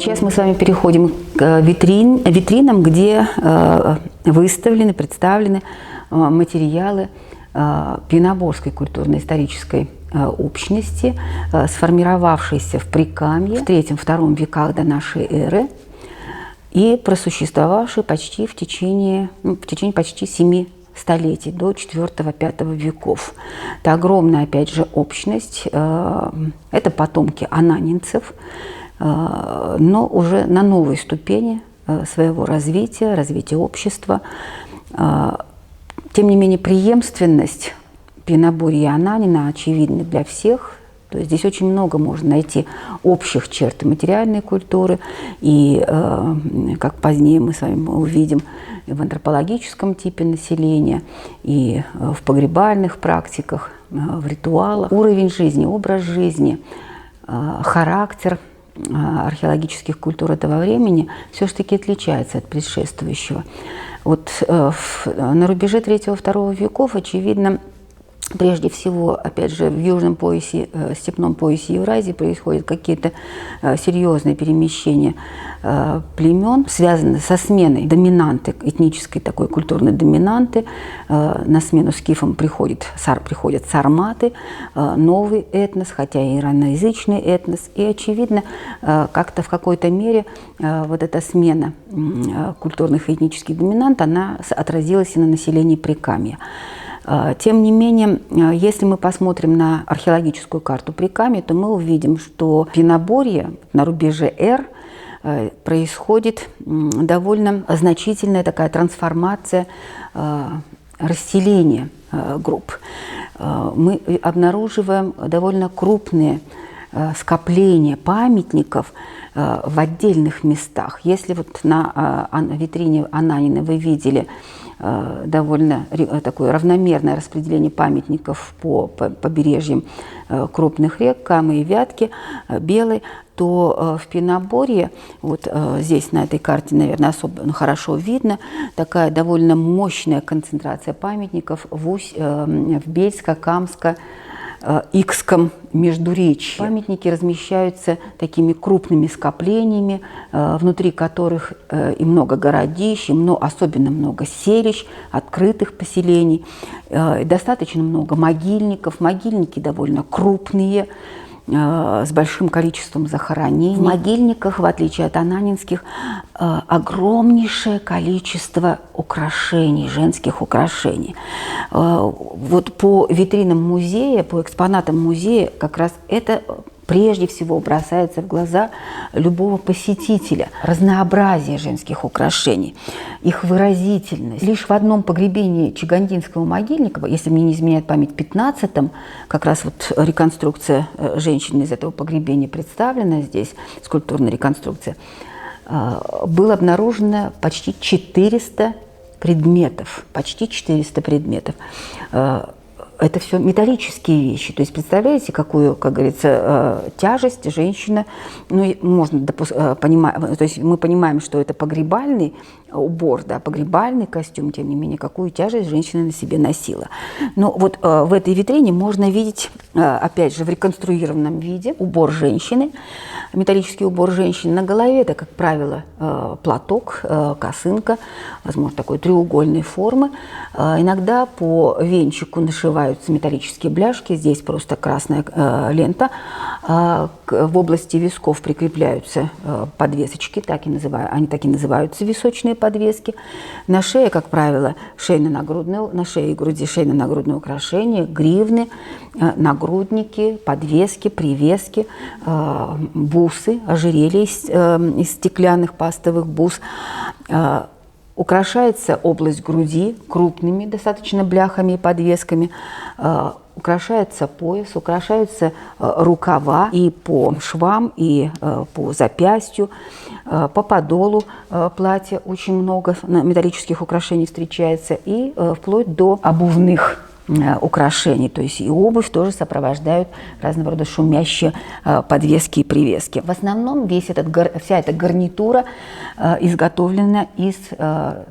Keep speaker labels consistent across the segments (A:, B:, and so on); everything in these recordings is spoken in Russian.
A: Сейчас мы с вами переходим к витринам, где выставлены, представлены материалы пеноборской культурно-исторической общности, сформировавшейся в Прикамье в III-II веках до нашей эры и просуществовавшей почти в течение почти 7 столетий, до IV-V веков. Это огромная, опять же, общность, это потомки ананинцев, но уже на новой ступени своего развития общества. Тем не менее, преемственность Пеноборья и Ананина очевидна для всех. То есть здесь очень много можно найти общих черт материальной культуры, и, как позднее мы с вами увидим, в антропологическом типе населения, и в погребальных практиках, в ритуалах. Уровень жизни, образ жизни, характер археологических культур этого времени все-таки отличается от предшествующего. Вот на рубеже III-II веков, очевидно, прежде всего, опять же, в южном поясе, степном поясе Евразии происходят какие-то серьезные перемещения племен, связанные со сменой доминанты, этнической такой культурной доминанты. На смену скифам приходят сарматы, новый этнос, хотя и ираноязычный этнос. И, очевидно, как-то в какой-то мере вот эта смена культурных и этнических доминант, она отразилась и на населении Прикамья. Тем не менее, если мы посмотрим на археологическую карту Прикамья, то мы увидим, что в Пеноборье на рубеже Р происходит довольно значительная такая трансформация, расселение групп. Мы обнаруживаем довольно крупные скопления памятников в отдельных местах. Если вот на витрине Ананина вы видели довольно такое равномерное распределение памятников по побережьям крупных рек Камы и Вятки, Белой, то в Пеноборье, вот здесь на этой карте, наверное, особенно хорошо видно, такая довольно мощная концентрация памятников в Бельско-Камско, Икском междуречье. Памятники размещаются такими крупными скоплениями, внутри которых и много городищ, и особенно много селищ, открытых поселений, достаточно много могильников. Могильники довольно крупные, с большим количеством захоронений. В могильниках, в отличие от ананинских, огромнейшее количество украшений, женских украшений. Вот по витринам музея, по экспонатам музея, как раз это прежде всего бросается в глаза любого посетителя. Разнообразие женских украшений, их выразительность. Лишь в одном погребении Чагандинского могильника, если мне не изменяет память, в 15-м, как раз вот реконструкция женщины из этого погребения представлена здесь, скульптурная реконструкция, было обнаружено почти 400 предметов. Почти 400 предметов. Это все металлические вещи. То есть представляете, какую, как говорится, тяжесть женщина, ну, можно понимать, то есть мы понимаем, что это погребальный убор, да, погребальный костюм, тем не менее, какую тяжесть женщина на себе носила. Но вот в этой витрине можно видеть, опять же, в реконструированном виде убор женщины, металлический убор женщины. На голове это, как правило, платок, косынка, возможно, такой треугольной формы. Иногда по венчику нашиваются металлические бляшки, здесь просто красная лента. В области висков прикрепляются подвесочки, они так и называются, височные подвески. На шее, как правило, на шее и груди шейно-нагрудные украшения, гривны, нагрудники, подвески, привески, бусы, ожерелья из стеклянных пастовых бус. Украшается область груди крупными достаточно бляхами и подвесками. Украшается пояс, украшаются рукава и по швам, и по запястью, по подолу платья очень много металлических украшений встречается, и вплоть до обувных украшений, то есть и обувь тоже сопровождают разного рода шумящие подвески и привески. В основном вся эта гарнитура изготовлена из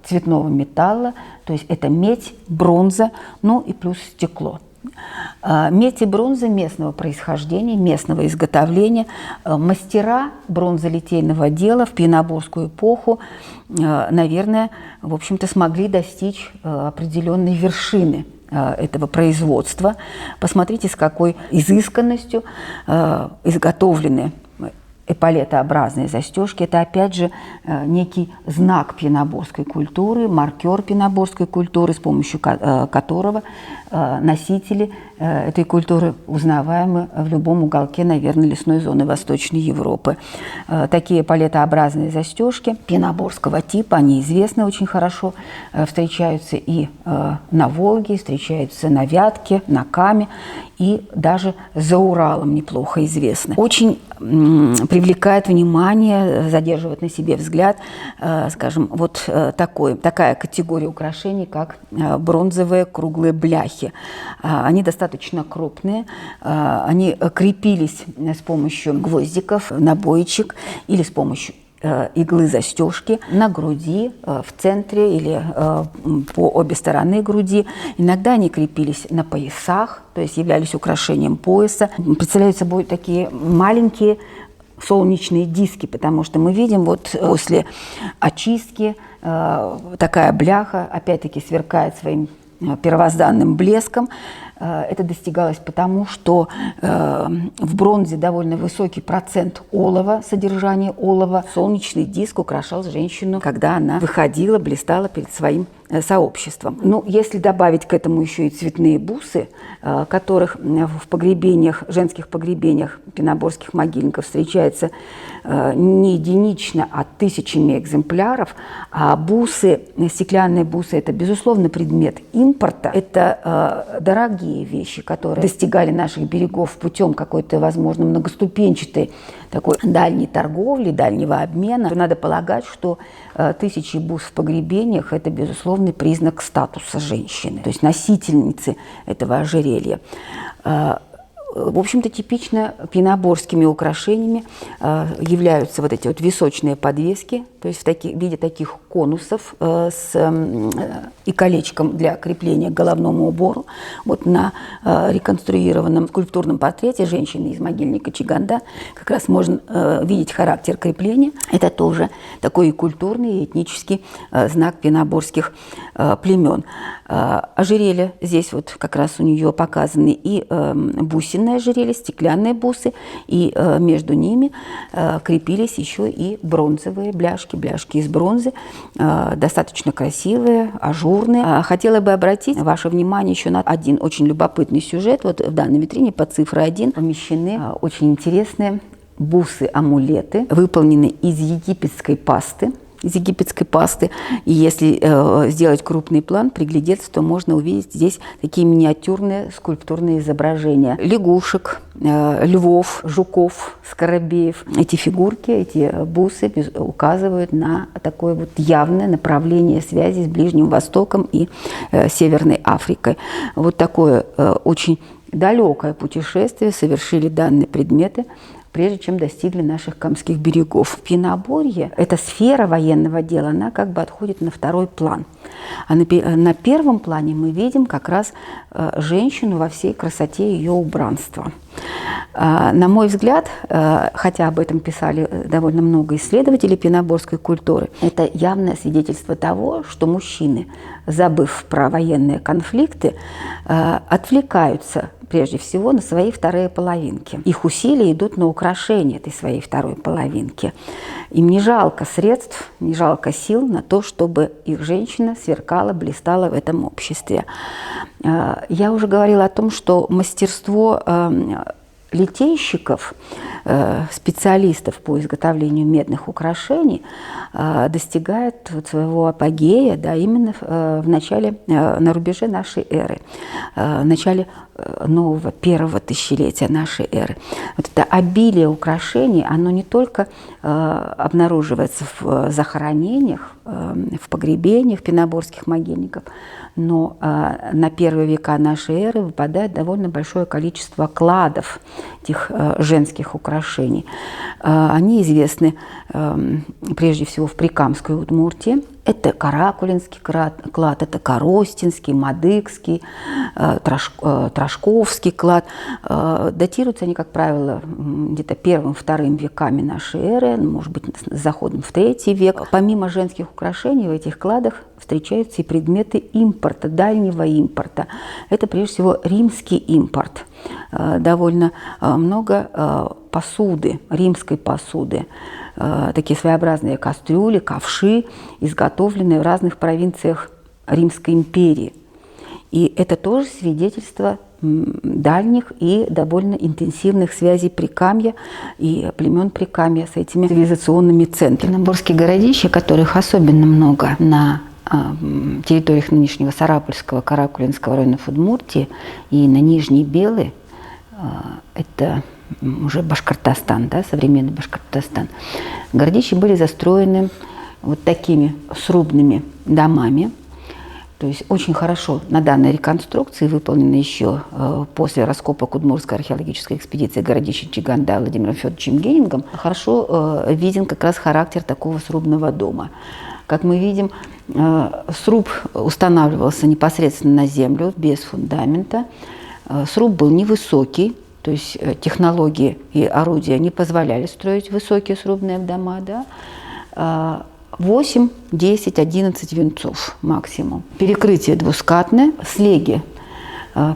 A: цветного металла, то есть это медь, бронза, ну и плюс стекло. Медь и бронза местного происхождения, местного изготовления. Мастера бронзолитейного дела в пионерскую эпоху, наверное, в общем-то, смогли достичь определенной вершины этого производства. Посмотрите, с какой изысканностью изготовлены эполетообразные застежки. Это, опять же, некий знак пионерской культуры, маркер пионерской культуры, с помощью которого носители этой культуры узнаваемы в любом уголке, наверное, лесной зоны Восточной Европы. Такие эполетообразные застежки пионерского типа, они известны очень хорошо, встречаются и на Волге, встречаются на Вятке, на Каме, и даже за Уралом неплохо известны. Очень привлекает внимание, задерживает на себе взгляд, скажем, вот такая категория украшений, как бронзовые круглые бляхи. Они достаточно крупные, они крепились с помощью гвоздиков, набойчик или с помощью иглы застежки на груди, в центре или по обе стороны груди. Иногда они крепились на поясах, то есть являлись украшением пояса. Представляют собой такие маленькие солнечные диски, потому что мы видим вот после очистки такая бляха опять-таки сверкает своим первозданным блеском. Это достигалось потому, что в бронзе довольно высокий процент олова, содержание олова. Солнечный диск украшал женщину, когда она выходила, блистала перед своим сообществом. Ну, если добавить к этому еще и цветные бусы, которых в погребениях, женских погребениях пионерских могильников встречается не единично, а тысячами экземпляров, а бусы, стеклянные бусы – это, безусловно, предмет импорта. Это дорогие вещи, которые достигали наших берегов путем какой-то, возможно, многоступенчатой такой дальней торговли, дальнего обмена. Надо полагать, что тысячи бус в погребениях – это безусловный признак статуса женщины, то есть носительницы этого ожерелья. В общем-то, типично пионерскими украшениями являются вот эти вот височные подвески, то есть в виде таких конусов и колечком для крепления к головному убору. Вот на реконструированном скульптурном портрете женщины из могильника Чиганда как раз можно видеть характер крепления. Это тоже такой и культурный, и этнический знак пионерских племен. Ожерелье здесь вот как раз у нее показаны и бусинные ожерелья, стеклянные бусы, и между ними крепились еще и бронзовые бляшки из бронзы, достаточно красивые, ажурные. Хотела бы обратить ваше внимание еще на один очень любопытный сюжет. Вот в данной витрине под цифрой 1 помещены очень интересные бусы-амулеты, выполненные из египетской пасты. И если сделать крупный план, приглядеться, то можно увидеть здесь такие миниатюрные скульптурные изображения лягушек, львов, жуков, скоробеев. Эти фигурки, эти бусы указывают на такое вот явное направление связи с Ближним Востоком и Северной Африкой. Вот такое очень далекое путешествие совершили данные предметы, прежде чем достигли наших камских берегов. Пионерборье, эта сфера военного дела, она как бы отходит на второй план. А на первом плане мы видим как раз женщину во всей красоте ее убранства. На мой взгляд, хотя об этом писали довольно много исследователей пионерской культуры, это явное свидетельство того, что мужчины, забыв про военные конфликты, отвлекаются прежде всего на свои вторые половинки. Их усилия идут на украшение этой своей второй половинки. Им не жалко средств, не жалко сил на то, чтобы их женщина сверкала, блистала в этом обществе. Я уже говорила о том, что мастерство литейщиков, специалистов по изготовлению медных украшений достигает своего апогея, да, именно в начале, на рубеже нашей эры, в начале нового первого тысячелетия нашей эры. Вот это обилие украшений, оно не только обнаруживается в захоронениях, в погребениях пионерских могильников, но на первые века нашей эры выпадает довольно большое количество кладов этих женских украшений. Они известны прежде всего в Прикамской Удмуртии. Это Каракулинский клад, это Коростенский, Мадыкский, Трошковский клад. Датируются они, как правило, где-то 1-2 веками нашей эры, может быть, с заходом в 3 век. Помимо женских украшений в этих кладах встречаются и предметы импорта, дальнего импорта. Это прежде всего римский импорт. Довольно много посуды, римской посуды. Такие своеобразные кастрюли, ковши, изготовленные в разных провинциях Римской империи. И это тоже свидетельство дальних и довольно интенсивных связей Прикамья и племен Прикамья с этими цивилизационными центрами. Пеноборские городища, которых особенно много на территориях нынешнего Сарапульского, Каракулинского районов Удмуртии и на Нижней Белой, это уже Башкортостан, да, современный Башкортостан. Городища были застроены вот такими срубными домами. То есть очень хорошо на данной реконструкции, выполненной еще после раскопок Удмуртской археологической экспедиции городища Чиганда Владимиром Федоровичем Генингом, хорошо виден как раз характер такого срубного дома. Как мы видим, сруб устанавливался непосредственно на землю, без фундамента. Сруб был невысокий, то есть технологии и орудия не позволяли строить высокие срубные дома, да? 8, 10, 11 венцов максимум. Перекрытие двускатное, слеги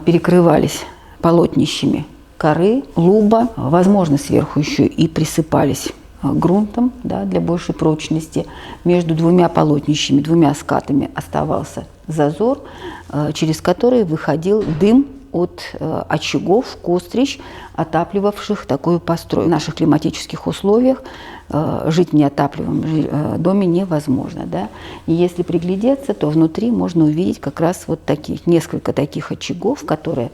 A: перекрывались полотнищами коры, луба, возможно, сверху еще и присыпались грунтом, да, для большей прочности. Между 2 полотнищами, 2 скатами оставался зазор, через который выходил дым от очагов, кострищ, отапливавших такую постройку. В наших климатических условиях жить в неотапливаемом доме невозможно. Да? И если приглядеться, то внутри можно увидеть как раз вот таких, несколько таких очагов, которые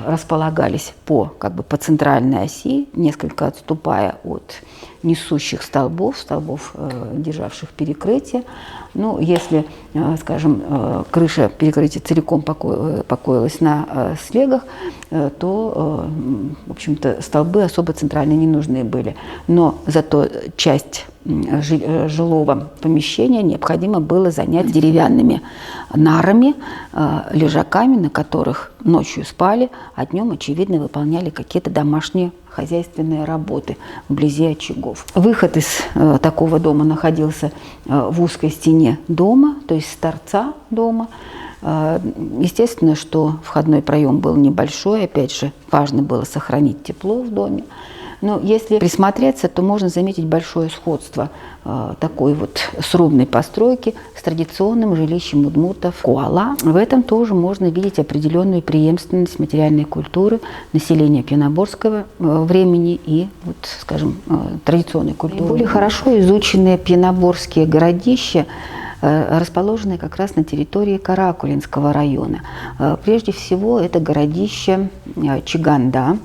A: располагались по центральной оси, несколько отступая от несущих столбов, державших перекрытие. Ну, если, скажем, крыша перекрытия целиком покоилась на слегах, то, в общем-то, столбы особо центральные не нужны были. Но зато часть жилого помещения необходимо было занять деревянными нарами, лежаками, на которых ночью спали, а днем, очевидно, выполняли какие-то домашние хозяйственные работы вблизи очагов. Выход из такого дома находился в узкой стене дома, то есть с торца дома. Естественно, что входной проем был небольшой, опять же, важно было сохранить тепло в доме. Но если присмотреться, то можно заметить большое сходство такой вот срубной постройки с традиционным жилищем удмуртов Куала. В этом тоже можно видеть определенную преемственность материальной культуры населения пьяноборского времени и, вот, скажем, традиционной культуры. Более хорошо изученные пьяноборские городища расположенные как раз на территории Каракулинского района. Прежде всего, это городище Чиганда.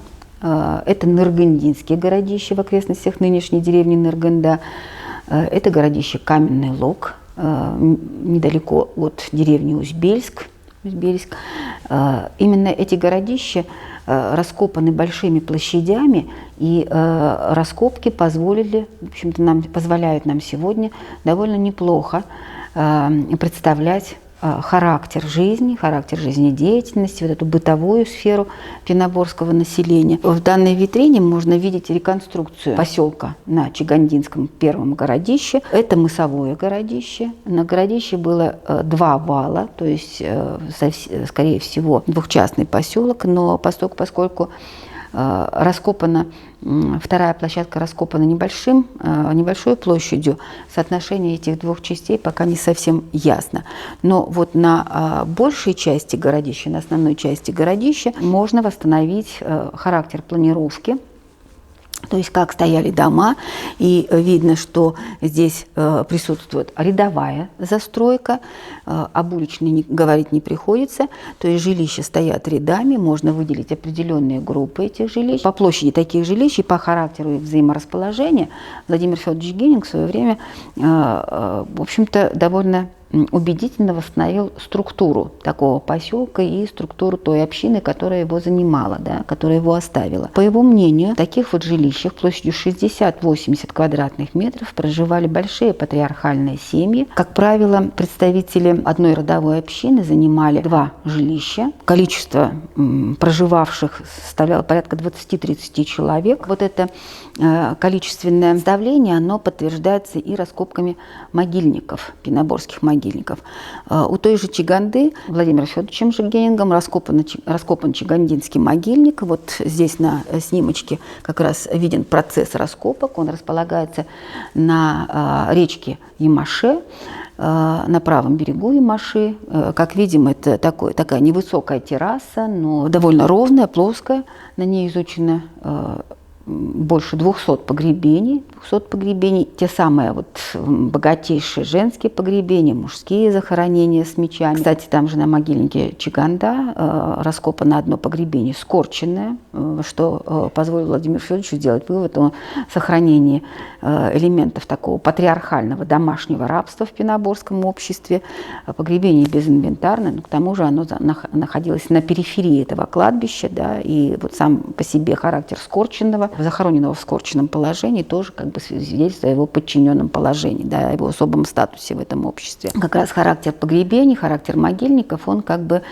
A: Это Ныргындинские городища в окрестностях нынешней деревни Ныргында. Это городище Каменный Лог, недалеко от деревни Узбельск. Именно эти городища раскопаны большими площадями, и раскопки позволяют нам сегодня довольно неплохо представлять характер жизнедеятельности, вот эту бытовую сферу пьяноборского населения. В данной витрине можно видеть реконструкцию поселка на Чигандинском первом городище. Это мысовое городище. На городище было 2 вала, то есть, скорее всего, двухчастный поселок, но поскольку вторая площадка раскопана небольшой площадью, соотношение этих 2 частей пока не совсем ясно. Но вот на большей части городища, на основной части городища можно восстановить характер планировки, то есть как стояли дома, и видно, что здесь присутствует рядовая застройка, об уличной говорить не приходится, то есть жилища стоят рядами, можно выделить определенные группы этих жилищ. По площади таких жилищ и по характеру их взаиморасположения Владимир Федорович Генинг в свое время, в общем-то, довольно убедительно восстановил структуру такого поселка и структуру той общины, которая его занимала, да, которая его оставила. По его мнению, в таких вот жилищах площадью 60-80 квадратных метров проживали большие патриархальные семьи. Как правило, представители одной родовой общины занимали 2 жилища. Количество проживавших составляло порядка 20-30 человек. Вот это количественное давление, оно подтверждается и раскопками могильников, пиноборских могильников. У той же Чиганды Владимиром Федоровичем Генингом раскопан чигандинский могильник. Вот здесь на снимочке как раз виден процесс раскопок. Он располагается на речке Ямаше, на правом берегу Ямаши. Как видим, это такая невысокая терраса, но довольно ровная, плоская. На ней изучено больше 200 погребений. Те самые вот богатейшие женские погребения, мужские захоронения с мечами. Кстати, там же на могильнике Чиганда раскопано одно погребение скорченное, что позволило Владимиру Федоровичу сделать вывод о сохранении элементов такого патриархального домашнего рабства в пиноборском обществе. Погребение безинвентарное, но к тому же оно находилось на периферии этого кладбища, да, и вот сам по себе характер скорченного, захороненного в скорченном положении, тоже как бы свидетельство о его подчиненном положении, да, о его особом статусе в этом обществе. Как раз характер погребений, характер могильников, он как бы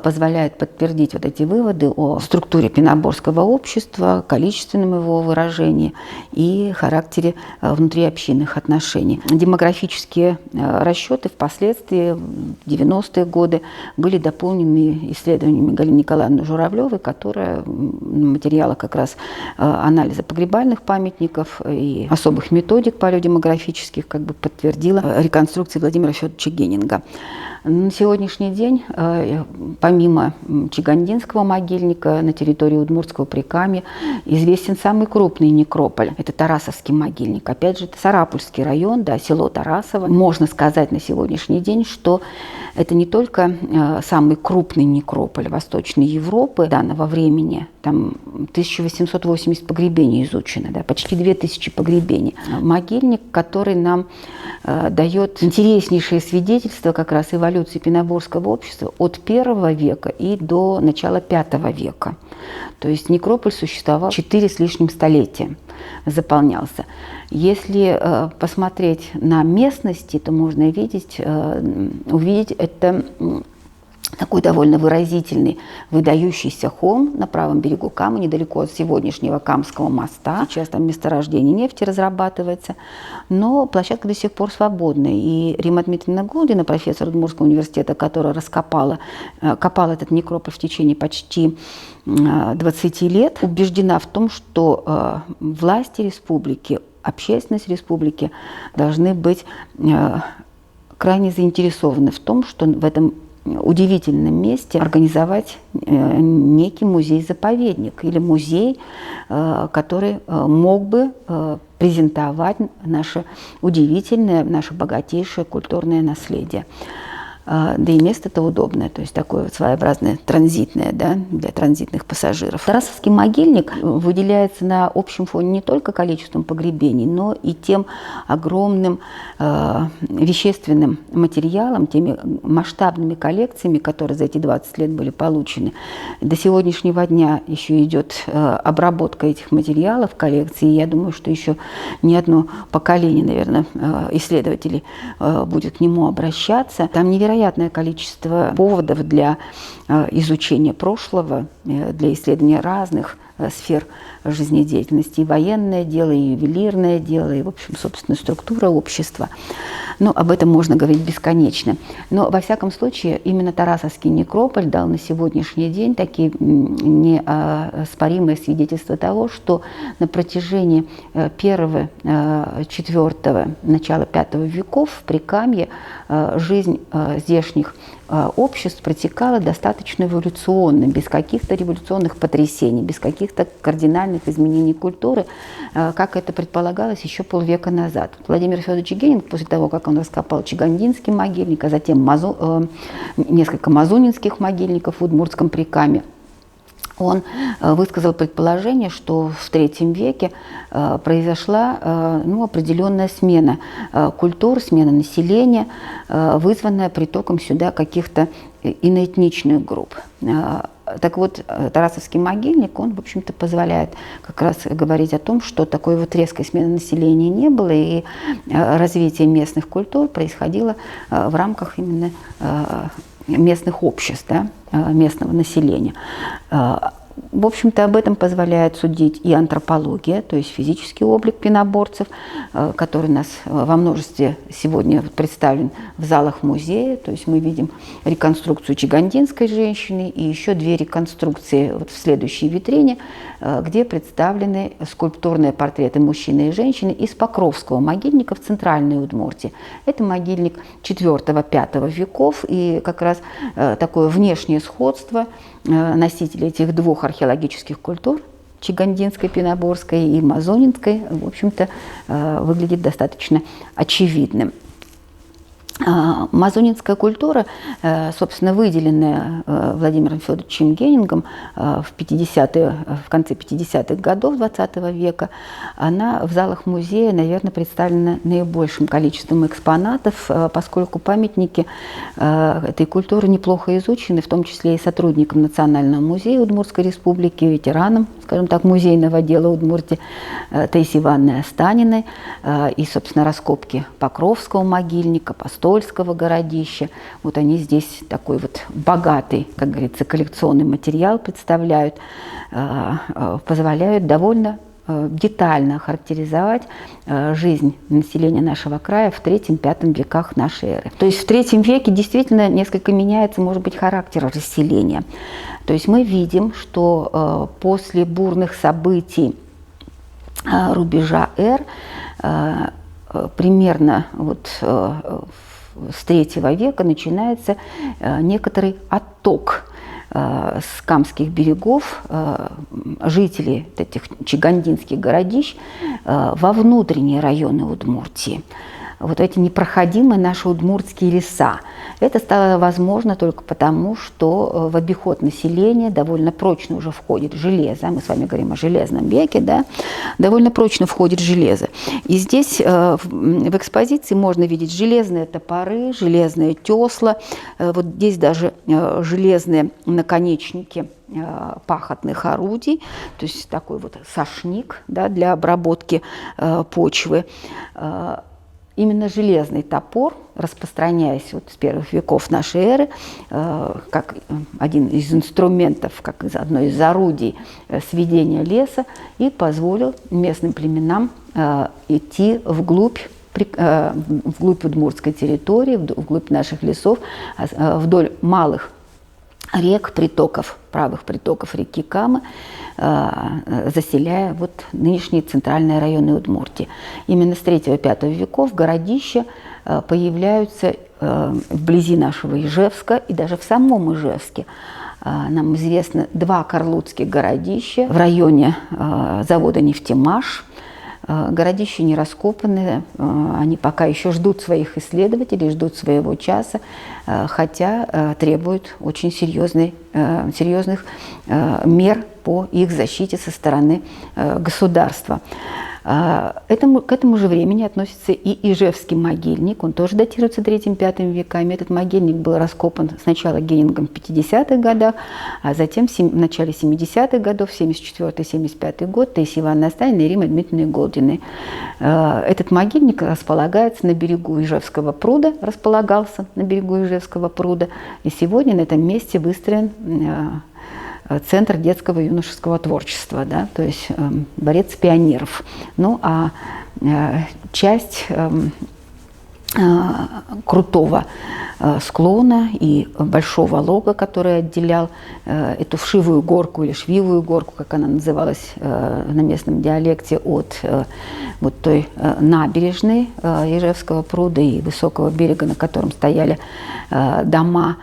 A: позволяет подтвердить вот эти выводы о структуре пиноборского общества, количественном его выражении и характере внутриобщинных отношений. Демографические расчеты впоследствии, в 90-е годы, были дополнены исследованиями Галины Николаевны Журавлевой, которая на материалах как раз анализа погребальных памятников и особых методик палеодемографических как бы подтвердила реконструкции Владимира Федоровича Генинга. На сегодняшний день, помимо Чигандинского могильника, на территории Удмуртского Прикамья известен самый крупный некрополь. Это Тарасовский могильник. Опять же, это Сарапульский район, да, село Тарасово. Можно сказать на сегодняшний день, что это не только самый крупный некрополь Восточной Европы данного времени. Там 1880 погребений изучено, да, почти 2000 погребений. Могильник, который нам дает интереснейшее свидетельство как раз эволюции пиноборского общества от I века и до начала V века. То есть некрополь существовал 4 с лишним столетия, заполнялся. Если посмотреть на местности, то можно увидеть это такой довольно выразительный, выдающийся холм на правом берегу Камы, недалеко от сегодняшнего Камского моста. Сейчас там месторождение нефти разрабатывается, но площадка до сих пор свободная. И Римма Дмитриевна Голдина, профессор Удмуртского университета, которая копала этот некрополь в течение почти 20 лет, убеждена в том, что власти республики, общественность республики должны быть крайне заинтересованы в том, что в этом удивительном месте организовать некий музей-заповедник или музей, который мог бы презентовать наше удивительное, наше богатейшее культурное наследие. Да и место-то удобное, то есть такое вот своеобразное транзитное, да, для транзитных пассажиров. Тарасовский могильник выделяется на общем фоне не только количеством погребений, но и тем огромным вещественным материалом, теми масштабными коллекциями, которые за эти 20 лет были получены. До сегодняшнего дня еще идет обработка этих материалов коллекции, и я думаю, что еще не одно поколение, наверное, исследователей будет к нему обращаться. Там невероятное количество поводов для изучения прошлого, для исследования разных сфер жизнедеятельности, и военное дело, и ювелирное дело, и, в общем, собственно, структура общества. Но об этом можно говорить бесконечно. Но, во всяком случае, именно Тарасовский некрополь дал на сегодняшний день такие неоспоримые свидетельства того, что на протяжении I-IV, начала V веков в Прикамье жизнь здешних обществ протекало достаточно эволюционно, без каких-то революционных потрясений, без каких-то кардинальных изменений культуры, как это предполагалось еще полвека назад. Владимир Федорович Генинг, после того, как он раскопал Чигандинский могильник, а затем несколько мазунинских могильников в Удмуртском Прикамье, Он высказал предположение, что в III веке произошла определенная смена культур, смена населения, вызванная притоком сюда каких-то иноэтничных групп. Так вот, Тарасовский могильник, он, в общем-то, позволяет как раз говорить о том, что такой вот резкой смены населения не было, и развитие местных культур происходило в рамках именно местных обществ, да, местного населения. В общем-то, об этом позволяет судить и антропология, то есть физический облик пеноборцев, который у нас во множестве сегодня представлен в залах музея. То есть мы видим реконструкцию чигандинской женщины и еще 2 реконструкции вот в следующей витрине, где представлены скульптурные портреты мужчины и женщины из Покровского могильника в Центральной Удмуртии. Это могильник IV-V веков, и как раз такое внешнее сходство носителей этих 2 археологических культур, чигандинской, пеноборской и мазонинской, в общем-то, выглядит достаточно очевидным. Мазонинская культура, собственно, выделенная Владимиром Федоровичем Генингом в конце 50-х годов XX века, она в залах музея, наверное, представлена наибольшим количеством экспонатов, поскольку памятники этой культуры неплохо изучены, в том числе и сотрудникам Национального музея Удмуртской республики, ветеранам, скажем так, музейного дела Удмуртии Таисии Ивановны Останиной, и, собственно, раскопки Покровского могильника, Постольского городища. Вот они здесь такой вот богатый, как говорится, коллекционный материал представляют, позволяют довольно детально характеризовать жизнь населения нашего края в III-V веках нашей эры. То есть в III веке действительно несколько меняется, может быть, характер расселения. То есть мы видим, что после бурных событий рубежа эр примерно вот с III века начинается некоторый отток с камских берегов жителей этих чигандинских городищ во внутренние районы Удмуртии. Вот эти непроходимые наши удмуртские леса. Это стало возможно только потому, что в обиход населения довольно прочно уже входит железо. Мы с вами говорим о железном веке, да? Довольно прочно входит железо. И здесь в экспозиции можно видеть железные топоры, железные тесла, вот здесь даже железные наконечники пахотных орудий, то есть такой вот сошник, да, для обработки почвы. Именно железный топор, распространяясь вот с первых веков нашей эры, как один из инструментов, как одно из орудий сведения леса, и позволил местным племенам идти вглубь удмуртской территории, вглубь наших лесов, вдоль малых рек, притоков, правых притоков реки Камы, заселяя вот нынешние центральные районы Удмуртии. Именно с III-V веков городища появляются вблизи нашего Ижевска и даже в самом Ижевске. Нам известно 2 карлудских городища в районе завода «Нефтемаш». Городища не раскопаны, они пока еще ждут своих исследователей, ждут своего часа, хотя требуют очень серьезных мер по их защите со стороны государства. К этому же времени относится и Ижевский могильник, он тоже датируется III-V веками. Этот могильник был раскопан сначала Генингом в 50-х годах, а затем в начале 70-х годов, 74-75 год, Таисия Ивановна Останина и Римма Дмитриевна Голдиной. Этот могильник располагается на берегу Ижевского пруда, располагался на берегу Ижевского пруда, и сегодня на этом месте выстроен Центр детского и юношеского творчества, да, то есть дворец пионеров. Ну а часть крутого склона и большого лога, который отделял эту вшивую горку или швивую горку, как она называлась на местном диалекте, от вот той набережной Ижевского пруда и высокого берега, на котором стояли дома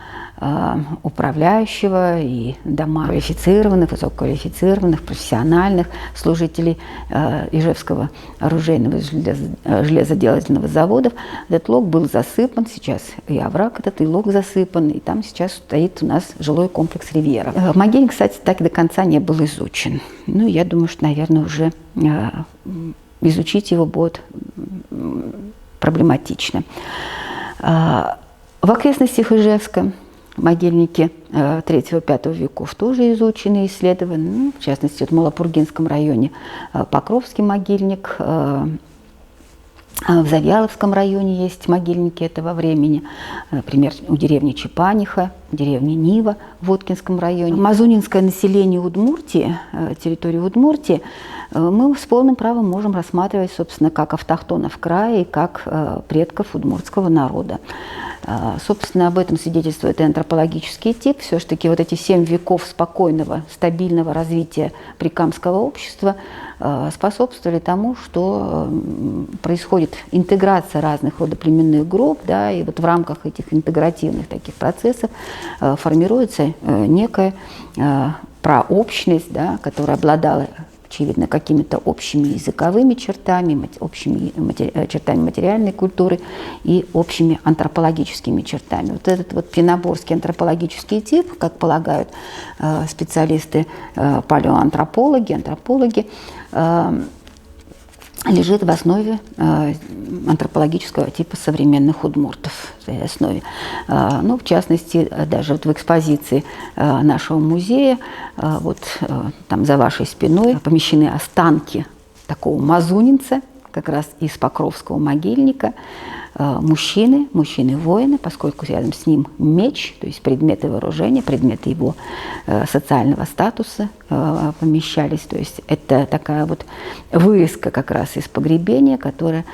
A: управляющего, и дома квалифицированных, высококвалифицированных, профессиональных служителей Ижевского оружейного железоделательного завода. Этот лог был засыпан, сейчас и овраг этот, и лог засыпан, и там сейчас стоит у нас жилой комплекс «Ривьера». Могильник, кстати, так и до конца не был изучен. Ну, я думаю, что, наверное, уже изучить его будет проблематично. В окрестностях Ижевска могильники 3-5 веков тоже изучены и исследованы. Ну, в частности, в Малопургинском районе Покровский могильник, в Завьяловском районе есть могильники этого времени, например, у деревни Чепаниха, деревни Нива в Воткинском районе. Мазунинское население Удмуртии, территории Удмуртии, мы с полным правом можем рассматривать, собственно, как автохтонов края и как предков удмуртского народа. Собственно, об этом свидетельствует и антропологический тип. Все-таки вот эти 7 веков спокойного, стабильного развития прикамского общества способствовали тому, что происходит интеграция разных родоплеменных групп, да, и вот в рамках этих интегративных таких процессов формируется некая прообщность, да, которая обладала, очевидно, какими-то общими языковыми чертами, общими чертами материальной культуры и общими антропологическими чертами. Вот этот вот пиноборский антропологический тип, как полагают специалисты, палеоантропологи, лежит в основе антропологического типа современных удмуртов, в своей основе. Ну, в частности, даже вот в экспозиции нашего музея, вот там за вашей спиной помещены останки такого мазунинца, как раз из Покровского могильника, мужчины-воины, поскольку рядом с ним меч, то есть предметы вооружения, предметы его социального статуса помещались. То есть это такая вот вырезка как раз из погребения, которая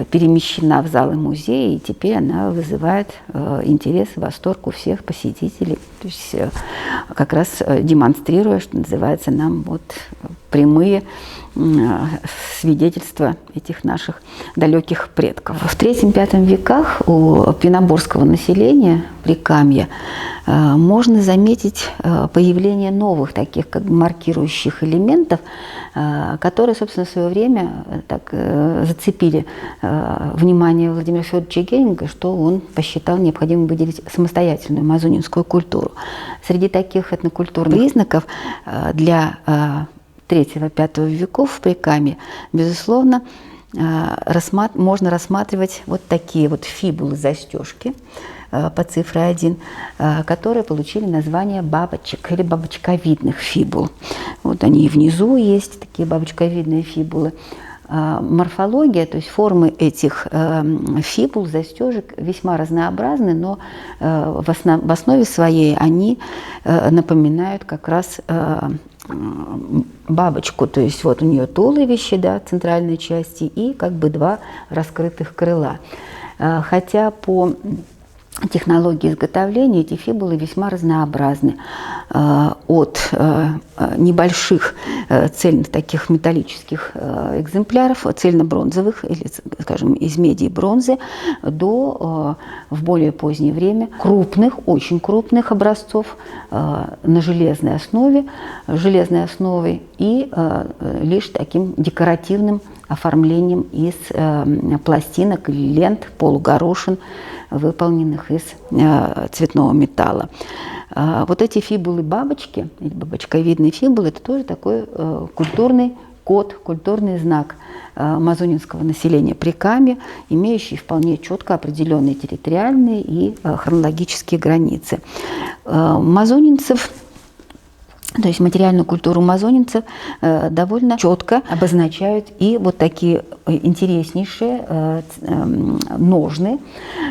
A: перемещена в залы музея, и теперь она вызывает интерес и восторг у всех посетителей. То есть как раз демонстрируя, что называется, нам вот прямые свидетельства этих наших далеких предков. В III-V веках у пиноборского населения Прикамья можно заметить появление новых таких как бы маркирующих элементов, которые, собственно, в свое время так зацепили внимание Владимира Федоровича Геринга, что он посчитал необходимым выделить самостоятельную мазунинскую культуру. Среди таких этнокультурных признаков для III-V веков в Прикамье, безусловно, можно рассматривать вот такие вот фибулы-застежки по цифре 1, которые получили название бабочек или бабочковидных фибул. Вот они и внизу есть, такие бабочковидные фибулы. Морфология, то есть формы этих фибул, застежек весьма разнообразны, но в основе своей они напоминают как раз бабочку, то есть вот у нее туловище, да, центральной части, и как бы 2 раскрытых крыла. Хотя по технологии изготовления эти фибулы весьма разнообразны. От небольших цельных таких металлических экземпляров, цельно-бронзовых, или, скажем, из меди и бронзы, до в более позднее время крупных, очень крупных образцов на железной основой и лишь таким декоративным оформлением из пластинок или лент, полугорошин, выполненных из цветного металла. Вот эти фибулы-бабочки, бабочковидные фибулы, это тоже такой культурный код, культурный знак мазунинского населения Прикамья, имеющий вполне четко определенные территориальные и хронологические границы. Мазунинцев, то есть материальную культуру мазунинцев, довольно четко обозначают и вот такие интереснейшие ножны,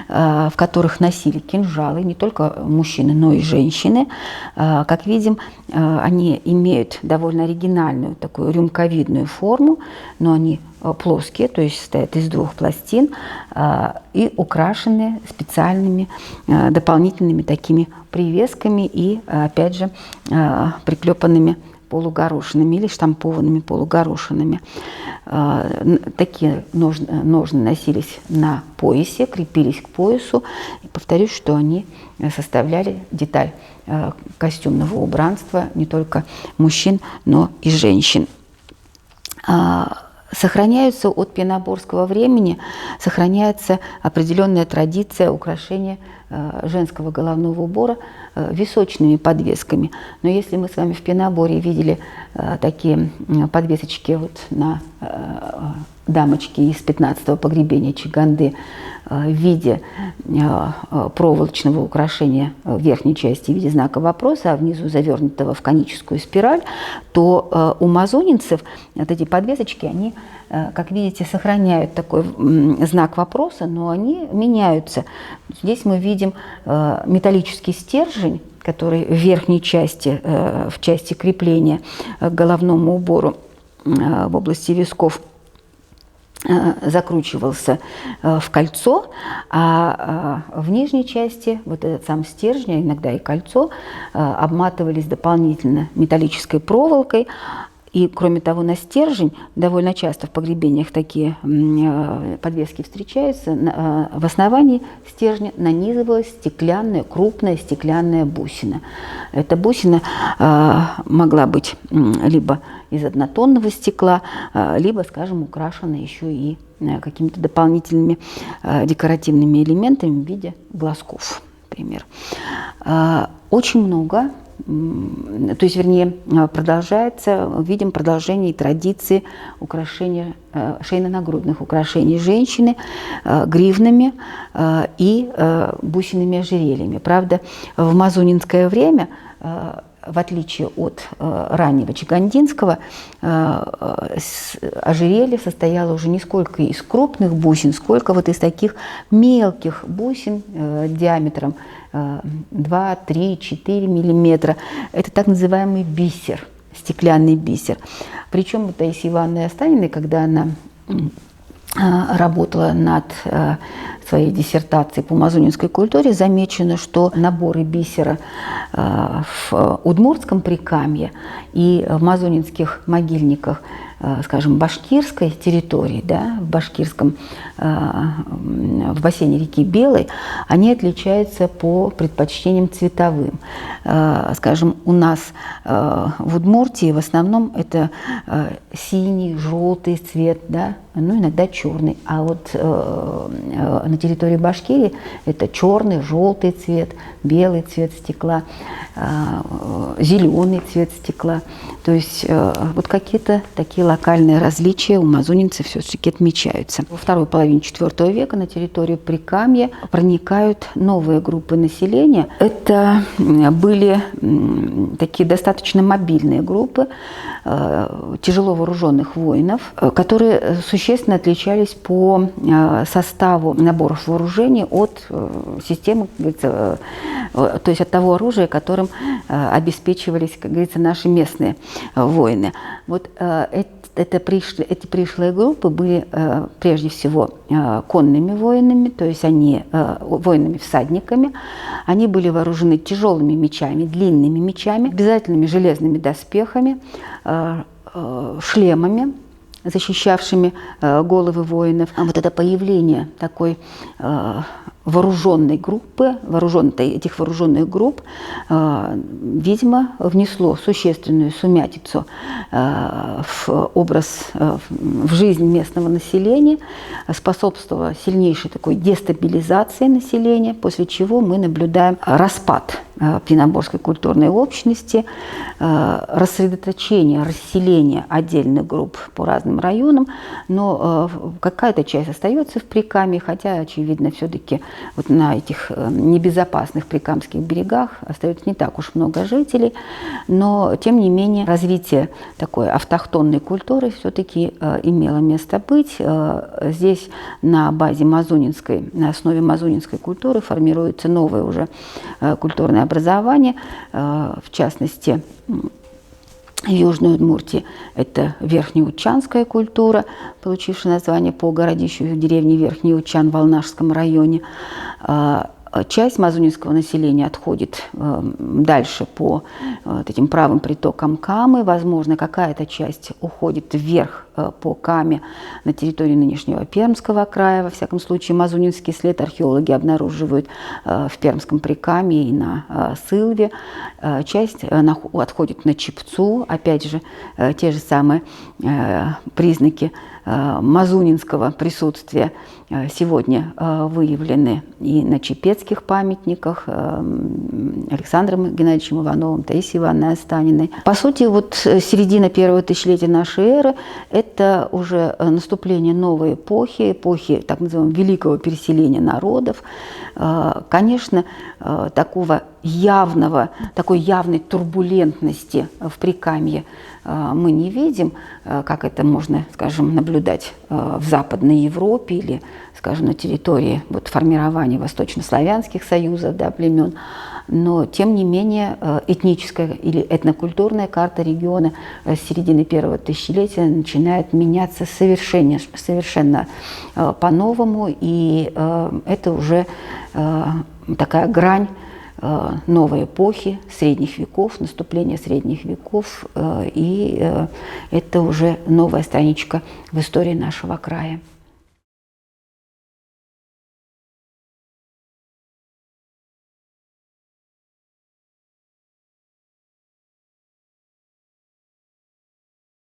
A: в которых носили кинжалы не только мужчины, но и женщины. Как видим, они имеют довольно оригинальную такую рюмковидную форму, но они плоские, то есть состоят из 2 пластин и украшены специальными дополнительными такими привесками и, опять же, приклепанными полугорошинами или штампованными полугорошинами. Такие ножны носились на поясе, крепились к поясу. И повторюсь, что они составляли деталь костюмного убранства не только мужчин, но и женщин. Сохраняются от пеноборского времени, сохраняется определенная традиция украшения женского головного убора височными подвесками. Но если мы с вами в Пеноборе видели такие подвесочки вот на дамочки из 15-го погребения Чаганды в виде проволочного украшения в верхней части в виде знака вопроса, а внизу завернутого в коническую спираль, то у мазонинцев вот эти подвесочки, они, как видите, сохраняют такой знак вопроса, но они меняются. Здесь мы видим металлический стержень, который в верхней части, в части крепления к головному убору в области висков закручивался в кольцо, а в нижней части вот этот сам стержень, а иногда и кольцо, обматывались дополнительно металлической проволокой. И, кроме того, на стержень довольно часто в погребениях такие подвески встречаются. В основании стержня нанизывалась стеклянная, крупная стеклянная бусина. Эта бусина могла быть либо из однотонного стекла, либо, скажем, украшена еще и какими-то дополнительными декоративными элементами в виде глазков, например. Очень много. То есть, вернее, продолжается, видим продолжение традиции украшения, шейно-нагрудных украшений женщины гривнами и бусинными ожерельями. Правда, в мазонинское время, в отличие от раннего чагандинского, ожерелье состояло уже не сколько из крупных бусин, сколько вот из таких мелких бусин диаметром 2, 3, 4 миллиметра. Это так называемый бисер, стеклянный бисер. Причем у Таисии Ивановны Останиной, когда она работала над своей диссертацией по мазонинской культуре, замечено, что наборы бисера в удмуртском Прикамье и в мазонинских могильниках, скажем, башкирской территории, да, в бассейне реки Белой, они отличаются по предпочтениям цветовым. Скажем, у нас в Удмуртии в основном это синий, желтый цвет, да, ну, иногда черный. А вот на территории Башкирии это черный, желтый цвет, белый цвет стекла, зеленый цвет стекла. То есть вот какие-то такие локальные различия у мазонинцев все-таки отмечаются. Во второй половине IV века на территорию Прикамья проникают новые группы населения. Это были такие достаточно мобильные группы тяжело вооруженных воинов, которые существенно отличались по составу наборов вооружений от системы, как говорится, то есть от того оружия, которым обеспечивались, как говорится, наши местные воины. Вот эти пришлые группы были прежде всего конными воинами, то есть они воинами-всадниками. Они были вооружены тяжелыми мечами, длинными мечами, обязательными железными доспехами, шлемами, защищавшими головы воинов. А вот это появление такой вооруженной группы, этих вооруженных групп, видимо, внесло существенную сумятицу в образ, в жизнь местного населения, способствовало сильнейшей такой дестабилизации населения, после чего мы наблюдаем распад пеноборской культурной общности, рассредоточение, расселение отдельных групп по разным районам, но какая-то часть остается в Прикамье, хотя, очевидно, все-таки вот на этих небезопасных прикамских берегах остается не так уж много жителей, но, тем не менее, развитие такой автохтонной культуры все-таки имело место быть. Здесь на базе мазонинской, на основе мазонинской культуры формируется новое уже культурное образование, в частности, в Южной Удмуртии это верхнеучанская культура, получившая название по городищу в деревне Верхний Учан в Алнашском районе. Часть мазунинского населения отходит дальше по этим правым притокам Камы. Возможно, какая-то часть уходит вверх по Каме на территории нынешнего Пермского края. Во всяком случае, мазунинский след археологи обнаруживают в Пермском прикамье и на Сылве. Часть отходит на Чепцу. Опять же, те же самые признаки мазунинского присутствия сегодня выявлены и на чепецких памятниках Александром Геннадьевичем Ивановым, Таисией Ивановной Останиной. По сути, вот середина первого тысячелетия нашей эры – это уже наступление новой эпохи, эпохи так называемого великого переселения народов. Конечно, такой явной турбулентности в Прикамье мы не видим, как это можно, скажем, наблюдать в Западной Европе или, скажем, на территории вот, формирования восточнославянских союзов, да, племен. Но, тем не менее, этническая или этнокультурная карта региона с середины первого тысячелетия начинает меняться совершенно по-новому, и это уже такая грань новой эпохи, средних веков, наступления средних веков, и это уже новая страничка в истории нашего края.